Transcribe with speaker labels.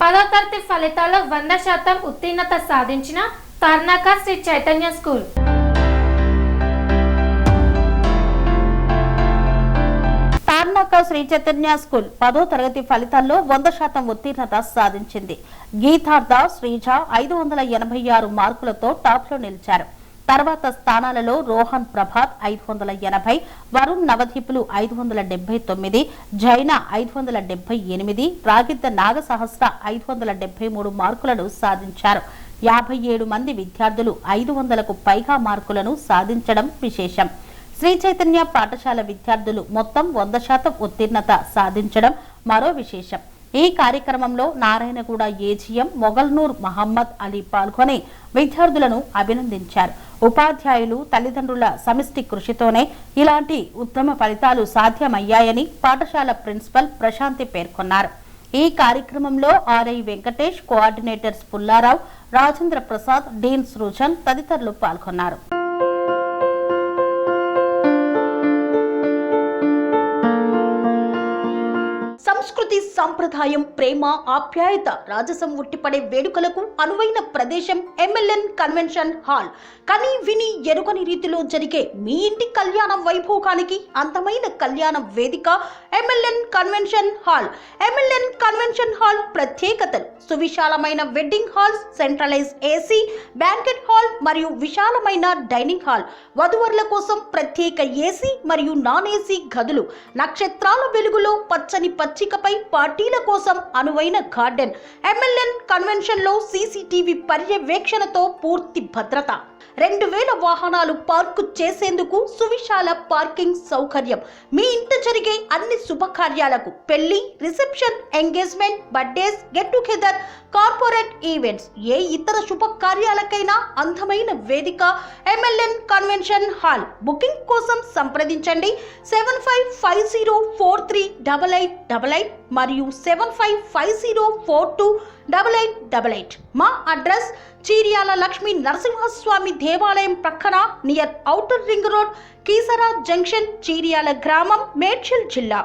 Speaker 1: 10వ తరగతి ఫలితాల్లో 100% ఉత్తీర్ణత సాధించిన తార్నాక శ్రీ చైతన్య స్కూల్.
Speaker 2: తార్నాక శ్రీ చైతన్య స్కూల్ 10వ తరగతి ఫలితాల్లో 100% ఉత్తీర్ణత సాధించింది. గీతార్థ శ్రీజ 586 మార్కులతో టాప్ లో నిలిచారు. తర్వాత స్థానాలలో రోహన్ ప్రభాత్ 580, వరుణ్ నవదీపులు 579, జైన 578, రాగిద్ద నాగసహస్ర 573 మార్కులను సాధించారు. 57 మంది విద్యార్థులు 500కు పైగా మార్కులను సాధించడం విశేషం. శ్రీ చైతన్య పాఠశాల విద్యార్థులు మొత్తం 100% ఉత్తీర్ణత సాధించడం మరో విశేషం. ఈ కార్యక్రమంలో నారాయణగూడ ఏజీఎం మొగల్నూర్ మహమ్మద్ అలీ పాల్గొని విద్యార్థులను అభినందించారు. ఉపాధ్యాయులు, తల్లిదండ్రుల సమిష్టి కృషితోనే ఇలాంటి ఉత్తమ ఫలితాలు సాధ్యమయ్యాయని పాఠశాల ప్రిన్సిపల్ ప్రశాంతి పేర్కొన్నారు. ఈ కార్యక్రమంలో ఆర్ఐ వెంకటేష్, కోఆర్డినేటర్స్ పుల్లారావు, రాజేంద్ర ప్రసాద్, డీన్ సృజన్ తదితరులు పాల్గొన్నారు.
Speaker 3: సంస్కృతి, సంప్రదాయం, ప్రేమ, ఆప్యాయత, రాజసం ఉట్టిపడే వేడుకలకు అనువైన ప్రదేశం ఎంఎల్ఎన్ కన్వెన్షన్ హాల్. కని విని ఎరుగని రీతిలో జరిగే మీ ఇంటి కళ్యాణ వైభోగానికి అందమైన కళ్యాణ వేదిక MLN convention hall. MLN convention hall ప్రత్యేకతలు: సువిశాలమైన wedding halls, centralise AC banquet hall మరియు విశాలమైన డైనింగ్ హాల్, వధువరుల కోసం ప్రత్యేక ఏసీ మరియు నాన్ ఏసీ గదులు, నక్షత్రాల వెలుగులో పచ్చని పచ్చికపై పార్టీల కోసం అనువైన గార్డెన్. ఎంఎల్ఎన్ కన్వెన్షన్ లో సీసీటీవీ పర్యవేక్షణతో పూర్తి భద్రత, 2000 వాహనాలు పార్కు చేసేందుకు సువిశాల పార్కింగ్ సౌకర్యం. మీ ఇంట జరిగే అన్ని శుభకార్యాలకు, పెళ్లి, reception, engagement, birthdays, get together, corporate events, ఏ ఇతర శుభకార్యాలకైనా అందమైన వేదిక ఎంఎల్ఎన్ కన్వెన్షన్ హాల్. బుకింగ్ కోసం సంప్రదించండి 7550438888 మరియు 7550428888. మా అడ్రస్ చీర్యాల లక్ష్మీ నరసింహస్వామి దేవాలయం ప్రక్కన, near outer ring road, Keesara junction, Cheeryal గ్రామం, మేడ్చల్ జిల్లా.